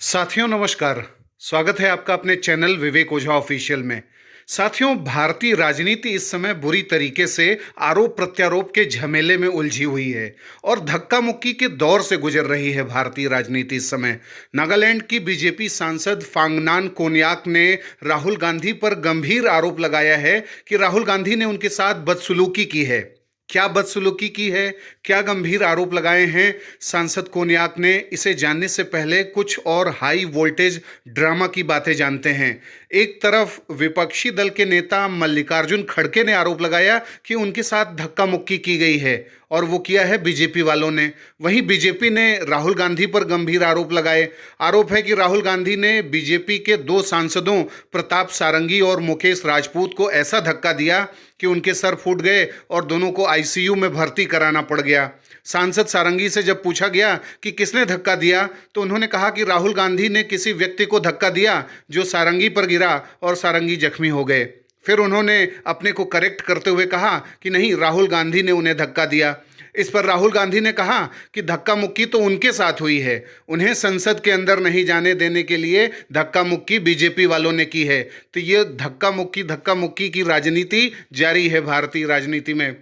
साथियों नमस्कार। स्वागत है आपका अपने चैनल विवेक ओझा ऑफिशियल में। साथियों, भारतीय राजनीति इस समय बुरी तरीके से आरोप प्रत्यारोप के झमेले में उलझी हुई है और धक्का मुक्की के दौर से गुजर रही है भारतीय राजनीति इस समय। नागालैंड की बीजेपी सांसद फांगनान कोन्याक ने राहुल गांधी पर गंभीर आरोप लगाया है कि राहुल गांधी ने उनके साथ बदसलूकी की है। क्या बदसलूकी की है, क्या गंभीर आरोप लगाए हैं सांसद कोन्याक ने, इसे जानने से पहले कुछ और हाई वोल्टेज ड्रामा की बातें जानते हैं। एक तरफ विपक्षी दल के नेता मल्लिकार्जुन खड़गे ने आरोप लगाया कि उनके साथ धक्का मुक्की की गई है और वो किया है बीजेपी वालों ने। वहीं बीजेपी ने राहुल गांधी पर गंभीर आरोप लगाए। आरोप है कि राहुल गांधी ने बीजेपी के दो सांसदों प्रताप सारंगी और मुकेश राजपूत को ऐसा धक्का दिया कि उनके सर फूट गए और दोनों को आईसीयू में भर्ती कराना पड़ गया। सांसद सारंगी से जब पूछा गया कि किसने धक्का दिया तो उन्होंने कहा कि राहुल गांधी ने किसी व्यक्ति को धक्का दिया जो सारंगी पर गिरा और सारंगी जख्मी हो गए। फिर उन्होंने अपने को करेक्ट करते हुए कहा कि नहीं, राहुल गांधी ने उन्हें धक्का दिया। इस पर राहुल गांधी ने कहा कि धक्का मुक्की तो उनके साथ हुई है, उन्हें संसद के अंदर नहीं जाने देने के लिए धक्का मुक्की बीजेपी वालों ने की है। तो ये धक्का मुक्की की राजनीति जारी है भारतीय राजनीति में।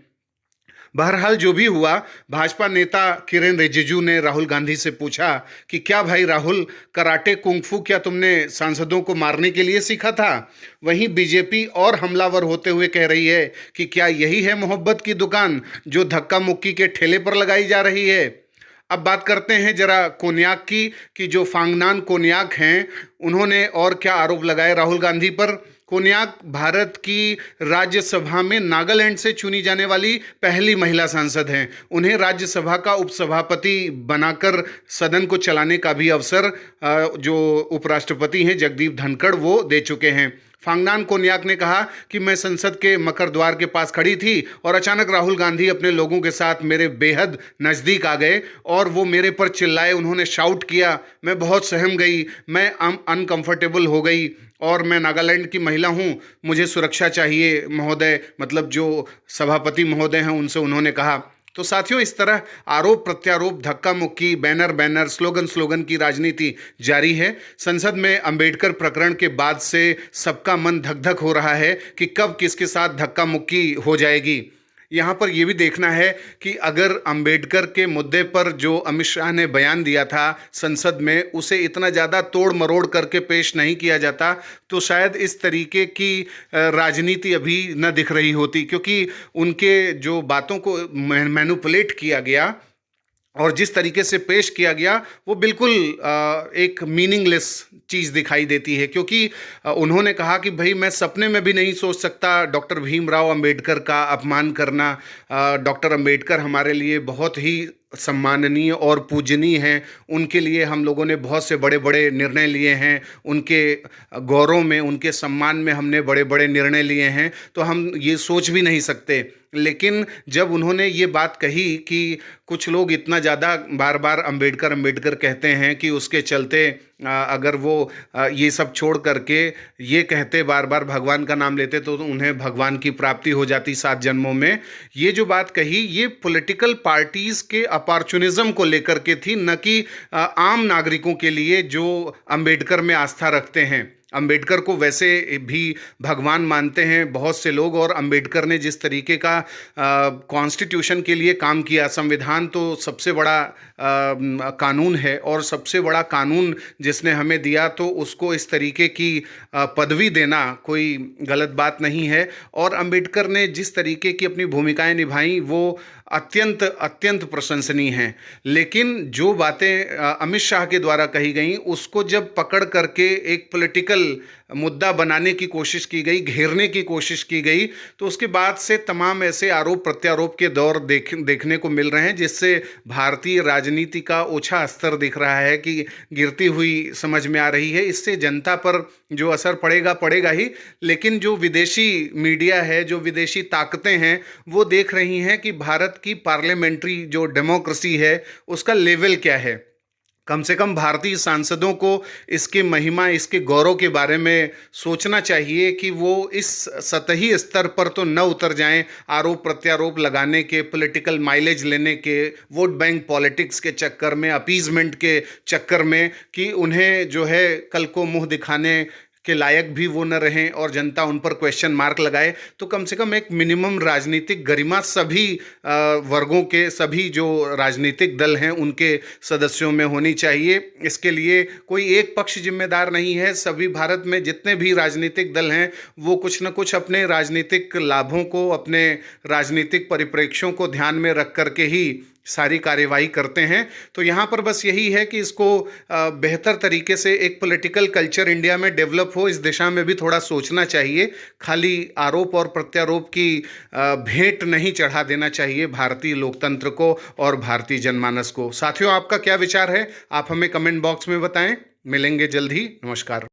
बहरहाल जो भी हुआ, भाजपा नेता किरेन रिजिजू ने राहुल गांधी से पूछा कि क्या भाई राहुल, कराटे कुंगफू क्या तुमने सांसदों को मारने के लिए सीखा था? वहीं बीजेपी और हमलावर होते हुए कह रही है कि क्या यही है मोहब्बत की दुकान जो धक्का मुक्की के ठेले पर लगाई जा रही है। अब बात करते हैं जरा कोन्याक की कि जो फांगनान कोन्याक हैं उन्होंने और क्या आरोप लगाए राहुल गांधी पर। कोन्याक भारत की राज्यसभा में नागालैंड से चुनी जाने वाली पहली महिला सांसद हैं। उन्हें राज्यसभा का उपसभापति बनाकर सदन को चलाने का भी अवसर जो उपराष्ट्रपति हैं जगदीप धनखड़ वो दे चुके हैं। फांगनान कोन्याक ने कहा कि मैं संसद के मकर द्वार के पास खड़ी थी और अचानक राहुल गांधी अपने लोगों के साथ मेरे बेहद नज़दीक आ गए और वो मेरे पर चिल्लाए, उन्होंने शाउट किया। मैं बहुत सहम गई, मैं अनकंफर्टेबल हो गई और मैं नागालैंड की महिला हूँ, मुझे सुरक्षा चाहिए महोदय, मतलब जो सभापति महोदय हैं उनसे उन्होंने कहा। तो साथियों, इस तरह आरोप प्रत्यारोप, धक्का मुक्की, बैनर बैनर, स्लोगन की राजनीति जारी है। संसद में अंबेडकर प्रकरण के बाद से सबका मन धक धक हो रहा है कि कब किसके साथ धक्का मुक्की हो जाएगी। यहाँ पर यह भी देखना है कि अगर अंबेडकर के मुद्दे पर जो अमित शाह ने बयान दिया था संसद में, उसे इतना ज़्यादा तोड़ मरोड़ करके पेश नहीं किया जाता तो शायद इस तरीके की राजनीति अभी न दिख रही होती, क्योंकि उनके जो बातों को मैनिपुलेट किया गया और जिस तरीके से पेश किया गया वो बिल्कुल एक मीनिंगलेस चीज़ दिखाई देती है। क्योंकि उन्होंने कहा कि भाई मैं सपने में भी नहीं सोच सकता डॉक्टर भीमराव अंबेडकर का अपमान करना। डॉक्टर अंबेडकर हमारे लिए बहुत ही सम्माननीय और पूजनीय हैं, उनके लिए हम लोगों ने बहुत से बड़े बड़े निर्णय लिए हैं, उनके गौरव में, उनके सम्मान में हमने बड़े बड़े निर्णय लिए हैं, तो हम ये सोच भी नहीं सकते। लेकिन जब उन्होंने ये बात कही कि कुछ लोग इतना ज़्यादा बार बार अंबेडकर अंबेडकर कहते हैं कि उसके चलते अगर वो ये सब छोड़ करके ये कहते, बार बार भगवान का नाम लेते, तो उन्हें भगवान की प्राप्ति हो जाती 7 जन्मों में। ये जो बात कही ये पॉलिटिकल पार्टीज़ के अपॉर्चुनिज्म को लेकर के थी, न कि आम नागरिकों के लिए जो अंबेडकर में आस्था रखते हैं। अंबेडकर को वैसे भी भगवान मानते हैं बहुत से लोग, और अंबेडकर ने जिस तरीके का कॉन्स्टिट्यूशन के लिए काम किया, संविधान तो सबसे बड़ा कानून है और सबसे बड़ा कानून जिसने हमें दिया, तो उसको इस तरीके की पदवी देना कोई गलत बात नहीं है। और अंबेडकर ने जिस तरीके की अपनी भूमिकाएं निभाई वो अत्यंत अत्यंत प्रशंसनीय हैं। लेकिन जो बातें अमित शाह के द्वारा कही गई उसको जब पकड़ करके एक पॉलिटिकल मुद्दा बनाने की कोशिश की गई, घेरने की कोशिश की गई, तो उसके बाद से तमाम ऐसे आरोप प्रत्यारोप के दौर देखने को मिल रहे हैं, जिससे भारतीय राजनीति का ओछा स्तर दिख रहा है कि गिरती हुई समझ में आ रही है। इससे जनता पर जो असर पड़ेगा पड़ेगा ही, लेकिन जो विदेशी मीडिया है, जो विदेशी ताकतें हैं, वो देख रही हैं कि भारत की पार्लियामेंट्री जो डेमोक्रेसी है उसका लेवल क्या है। कम से कम भारतीय सांसदों को इसकी महिमा, इसके गौरव के बारे में सोचना चाहिए कि वो इस सतही स्तर पर तो न उतर जाएं, आरोप प्रत्यारोप लगाने के, पॉलिटिकल माइलेज लेने के, वोट बैंक पॉलिटिक्स के चक्कर में, अपीजमेंट के चक्कर में, कि उन्हें जो है कल को मुंह दिखाने के लायक भी वो न रहें और जनता उन पर क्वेश्चन मार्क लगाए। तो कम से कम एक मिनिमम राजनीतिक गरिमा सभी वर्गों के, सभी जो राजनीतिक दल हैं उनके सदस्यों में होनी चाहिए। इसके लिए कोई एक पक्ष जिम्मेदार नहीं है। सभी भारत में जितने भी राजनीतिक दल हैं वो कुछ न कुछ अपने राजनीतिक लाभों को, अपने राजनीतिक परिप्रेक्ष्यों को ध्यान में रख करके ही सारी कार्यवाही करते हैं। तो यहाँ पर बस यही है कि इसको बेहतर तरीके से एक पॉलिटिकल कल्चर इंडिया में डेवलप हो, इस दिशा में भी थोड़ा सोचना चाहिए। खाली आरोप और प्रत्यारोप की भेंट नहीं चढ़ा देना चाहिए भारतीय लोकतंत्र को और भारतीय जनमानस को। साथियों, आपका क्या विचार है? आप हमें कमेंट बॉक्स में बताएं। मिलेंगे जल्द ही। नमस्कार।